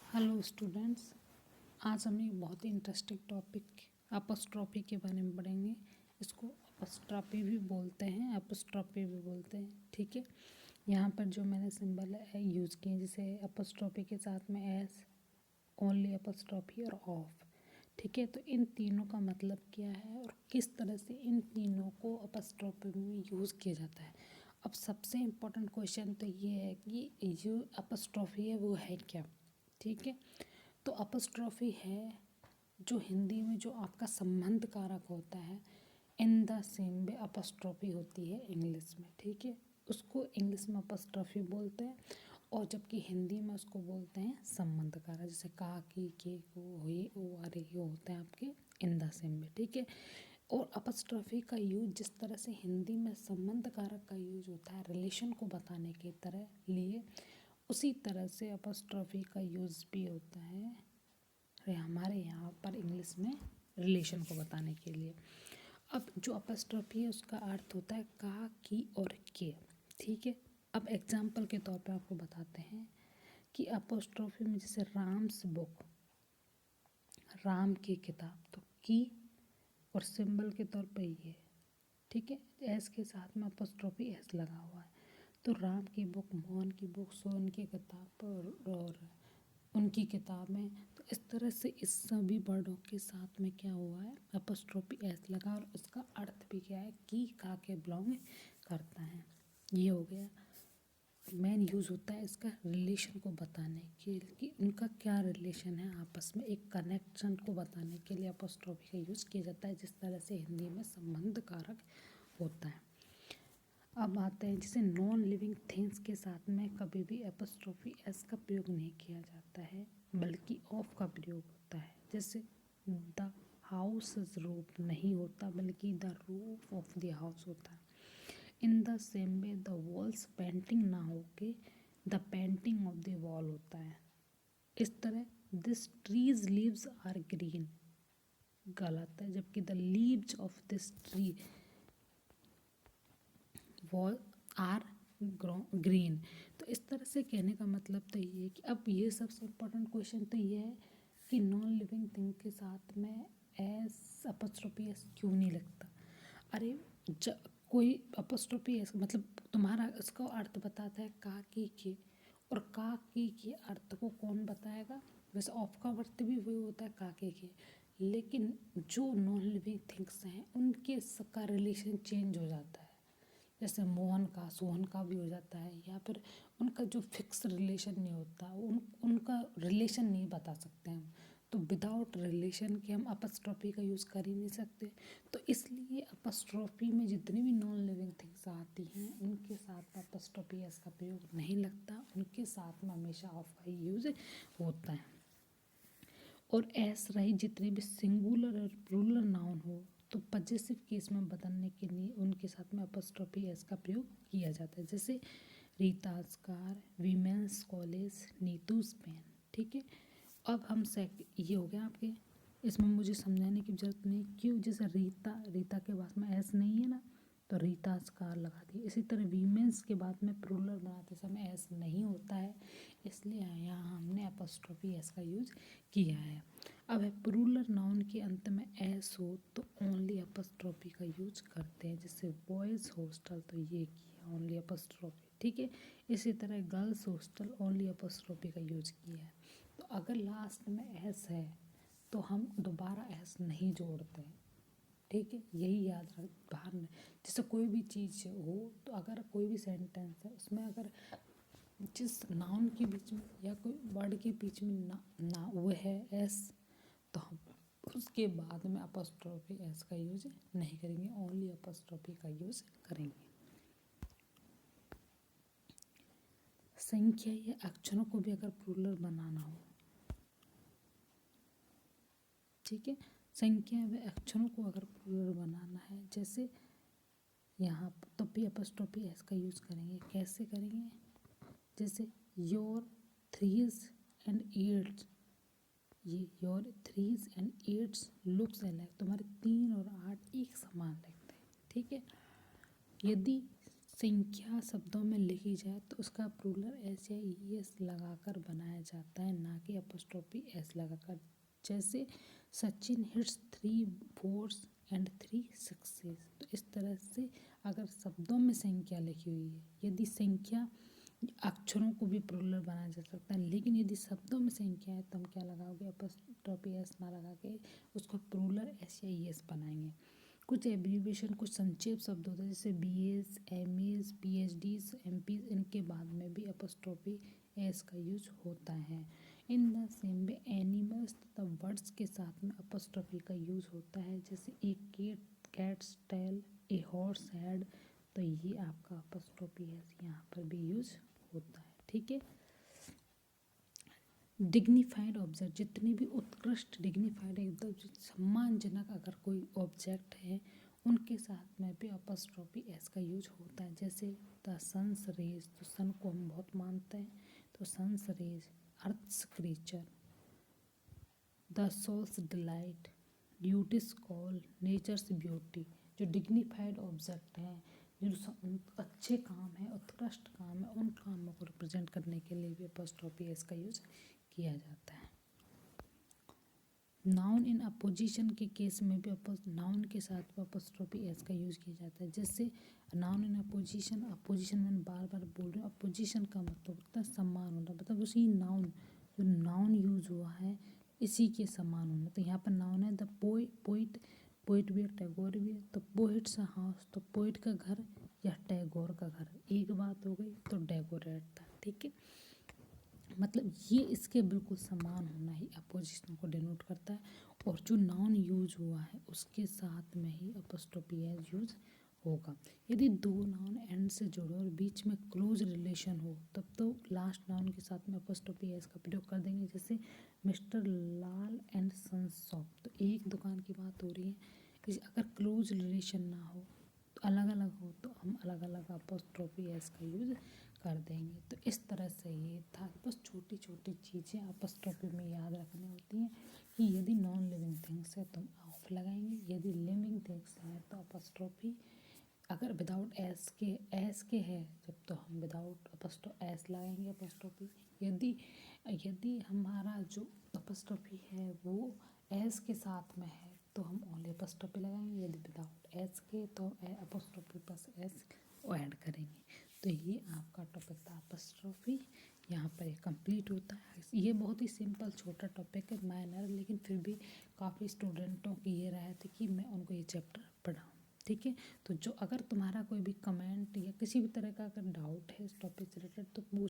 Hello students, आज हम एक बहुत ही इंटरेस्टिंग टॉपिक अपस्ट्रॉफी के बारे में पढ़ेंगे। इसको अपस्ट्रॉफी भी बोलते हैं, एपोस्ट्रॉफी भी बोलते हैं। ठीक है, यहाँ पर जो मैंने सिंबल यूज़ किए जैसे अपस्ट्रॉफी के साथ में एस, ओनली अपस्ट्रॉफी और ऑफ। ठीक है, तो इन तीनों का मतलब क्या है और किस तरह से इन तीनों को अपस्ट्रॉफी में यूज़ किया जाता है। अब सबसे इम्पोर्टेंट क्वेश्चन तो ये है कि जो अपस्ट्रॉफी है वो है क्या। ठीक है, तो अपस्ट्रॉफी है जो हिंदी में जो आपका संबंध कारक होता है। In the same way apostrophe होती है इंग्लिश में। ठीक है, उसको इंग्लिश में अपस्ट्रॉफी बोलते हैं और जबकि हिंदी में उसको बोलते हैं संबंध कारक। जैसे का, की, के, को, हुई, ओ, अरे, ये होते हैं आपके इन द सेम वे। ठीक है, और अपस्ट्रॉफी का यूज जिस तरह से हिंदी में संबंध कारक का यूज होता है रिलेशन को बताने के तरह लिए, उसी तरह से अपस्ट्रॉफी का यूज़ भी होता है हमारे यहाँ पर इंग्लिश में रिलेशन को बताने के लिए। अब जो अपस्ट्रॉफी है उसका अर्थ होता है का, की और के। ठीक है, अब एग्जाम्पल के तौर पे आपको बताते हैं कि अपस्ट्रॉफी में जैसे राम्स बुक, राम की किताब, तो की और सिंबल के तौर पे ये। ठीक है, एस के साथ में अपस्ट्रॉफी एस लगा हुआ है। तो राम की बुक, मोहन की बुक, सोहन की किताब और उनकी किताब में, तो इस तरह से इस सभी वर्डों के साथ में क्या हुआ है अपस्ट्रॉफी एस लगा और उसका अर्थ भी क्या है कि का के बिलोंग करता है। ये हो गया मेन यूज़ होता है इसका रिलेशन को बताने के लिए कि उनका क्या रिलेशन है आपस में, एक कनेक्शन को बताने के लिए अपस्ट्रॉफी का यूज़ किया जाता है जिस तरह से हिंदी में संबंध कारक होता है। अब आते हैं जैसे नॉन लिविंग थिंग्स के साथ में कभी भी एपोस्ट्रोफी एस का प्रयोग नहीं किया जाता है बल्कि ऑफ का प्रयोग होता है। जैसे द हाउस रूफ नहीं होता बल्कि the roof of the house होता है। In the same way the wall's painting ना होके the painting of the wall होता है। इस तरह this trees leaves are green गलत है, जबकि the leaves of this tree wall are green. तो इस तरह से कहने का मतलब तो ये है कि अब ये सबसे इम्पोर्टेंट क्वेश्चन तो ये है कि नॉन लिविंग थिंग के साथ में एस अपस्ट्रोफी एस क्यों नहीं लगता। अरे कोई अपस्ट्रोफी एस मतलब तुम्हारा इसका अर्थ बताता है का की के, और का की के अर्थ को कौन बताएगा। वैसे ऑफ का अर्थ भी वही होता है का के, लेकिन जो नॉन लिविंग थिंग्स हैं उनके सबका रिलेशन चेंज हो जाता है। जैसे मोहन का सोहन का भी हो जाता है, या फिर उनका जो फिक्स रिलेशन नहीं होता, उनका रिलेशन नहीं बता सकते हम। तो विदाउट रिलेशन के हम अपस्ट्रॉफी का यूज़ कर ही नहीं सकते। तो इसलिए अपस्ट्रॉफी में जितनी भी नॉन लिविंग थिंग्स आती हैं उनके साथ में अपस्ट्रॉफी एस का प्रयोग नहीं लगता, उनके साथ में हमेशा ऑफ का यूज़ होता है। और एस रही जितने भी सिंगुलर और प्लूरल नाउन हो तो पजेसिव केस में बदलने के लिए उनके साथ में अपस्ट्रॉफी एस का प्रयोग किया जाता है। जैसे Rita's car, women's college, Neetu's pen. ठीक है, अब हम ये हो गया आपके, इसमें मुझे समझाने की जरूरत नहीं क्यों। जैसे रीता के बाद में एस नहीं है ना, तो रीताज कार लगा दी। इसी तरह वीमेंस के बाद में प्लूरल बनाते समय एस नहीं होता है, इसलिए यहाँ हमने अपस्ट्रॉफी एस का यूज किया है। अब है प्लूरल नाउन के अंत में एस हो तो ओनली अपस्ट्रॉफी का यूज करते हैं। जैसे बॉयज़ हॉस्टल, तो ये किया ओनली अपस्ट्रॉफी। ठीक है, इसी तरह गर्ल्स हॉस्टल ओनली अपस्ट्रॉफी का यूज किया है। तो अगर लास्ट में एस है तो हम दोबारा एस नहीं जोड़ते हैं। ठीक है, यही याद रख बाहर में। जैसे कोई भी चीज़ हो तो अगर कोई भी सेंटेंस है उसमें अगर जिस नाउन के बीच में या कोई वर्ड के बीच में ना वो है एस, तो हम उसके बाद में अपस्ट्रॉफी एस का यूज नहीं करेंगे, ओनली अपस्ट्रॉफी का यूज करेंगे। संख्या या अक्षरों को भी अगर प्लूरल बनाना हो, ठीक है, संख्या व अक्षरों को अगर प्लूरल बनाना है जैसे यहाँ तो भी अपस्ट्रॉफी एस का यूज़ करेंगे। कैसे करेंगे, जैसे योर थ्रीज एंड एट्स, ये योर थ्रीज एंड एट्स लुक्स अलग, तुम्हारे 3 और 8 एक समान लगते हैं। ठीक है, यदि संख्या शब्दों में लिखी जाए तो उसका प्लूरल एस या ई एस लगाकर बनाया जाता है, ना कि अपोस्ट्रोफी एस लगाकर। जैसे Sachin hits 3 force and 3 sixes. तो इस तरह से अगर शब्दों में संख्या लिखी हुई है, यदि संख्या अक्षरों को भी प्लूरल बनाया जा सकता है, लेकिन यदि शब्दों में संख्या है तो हम क्या लगाओगे, अपोस्ट्रोफी एस ना लगा के उसको प्लूरल एस या ई एस बनाएंगे। कुछ एब्रीविएशन, कुछ संक्षेप शब्द होते हैं जैसे B S, M S, P H D, M P, इनके बाद में भी अपोस्ट्रोफी एस का यूज होता है। In the same way animals तथा वर्ड्स के साथ में अपोस्ट्रोफी का यूज होता है, जैसे ए cats tell, a horse head. तो ये आपका अपोस्ट्रोफी एस यहाँ पर भी यूज होता है। ठीक है। डिग्निफाइड ऑब्जेक्ट, जितने भी उत्कृष्ट डिग्निफाइड एकदम सम्मानजनक अगर कोई ऑब्जेक्ट है उनके साथ में भी अपोस्ट्रोफी एस का यूज होता है। जैसे द सन्स रेज, तो सन को हम बहुत मानते हैं, तो sun's rays. Earth's creature, the soul's delight, duty's call, nature's beauty. जो डिग्निफाइड ऑब्जेक्ट हैं, जो अच्छे काम है, उत्कृष्ट काम है, उन कामों को रिप्रेजेंट करने के लिए भी अपोस्ट्रोफी एस का यूज किया जाता है। नाउन इन अपोजिशन के केस में भी नाउन के साथ अपोस्ट्रोफी एस का यूज किया जाता है। जैसे नाउन इन अपोजिशन, अपोजिशन में बार बार बोल रही हूँ, अपोजिशन का मतलब होता है समान होना, मतलब उसी नाउन, जो नाउन यूज हुआ है इसी के समान होना। तो यहाँ पर नाउन है द पोइट, पोइट भी है, टैगोर भी है। तो पोइट्स हाउस, तो पोइट का घर या टैगोर का घर, एक बात हो गई। तो डेकोरेट था। ठीक है, मतलब ये इसके बिल्कुल समान होना ही अपोजिशन को डिनोट करता है, और जो नाउन यूज हुआ है उसके साथ में ही अपोस्ट्रोफी एस यूज होगा। यदि दो नाउन एंड से जुड़े और बीच में क्लोज रिलेशन हो तब तो लास्ट नाउन के साथ में अपोस्ट्रोफी एस का प्रयोग कर देंगे। जैसे mister Lal and sons shop, तो एक दुकान की बात हो रही है, अगर क्लोज रिलेशन ना हो तो अलग अलग हो तो हम अलग अलग अपोस्ट्रोफी एस का यूज कर देंगे। तो इस तरह से ये था, बस छोटी छोटी चीज़ें अपोस्ट्रोफी में याद रखनी होती हैं कि यदि नॉन लिविंग थिंग्स है तो हम ऑफ लगाएंगे, यदि लिविंग थिंग्स हैं तो अपोस्ट्रोफी, अगर विदाउट एस के है जब तो हम विदाउट एस लगाएंगे अपोस्ट्रोफी। यदि यदि हमारा जो अपोस्ट्रोफी है वो एस के साथ में है तो हम ओनली अपोस्ट्रोफी लगाएंगे, यदि विदाउट एस के तो अपोस्ट्रोफी प्लस एस ऐड करेंगे। तो ये आपका टॉपिक था अपोस्ट्रोफी, यहाँ पर कंप्लीट होता है। ये बहुत ही सिंपल छोटा टॉपिक है, माइनर, लेकिन फिर भी काफ़ी स्टूडेंटों की ये राय थी कि मैं उनको ये चैप्टर पढ़ाऊँ। ठीक है, तो जो अगर तुम्हारा कोई भी कमेंट या किसी भी तरह का अगर डाउट है इस टॉपिक से रिलेटेड तो पूछ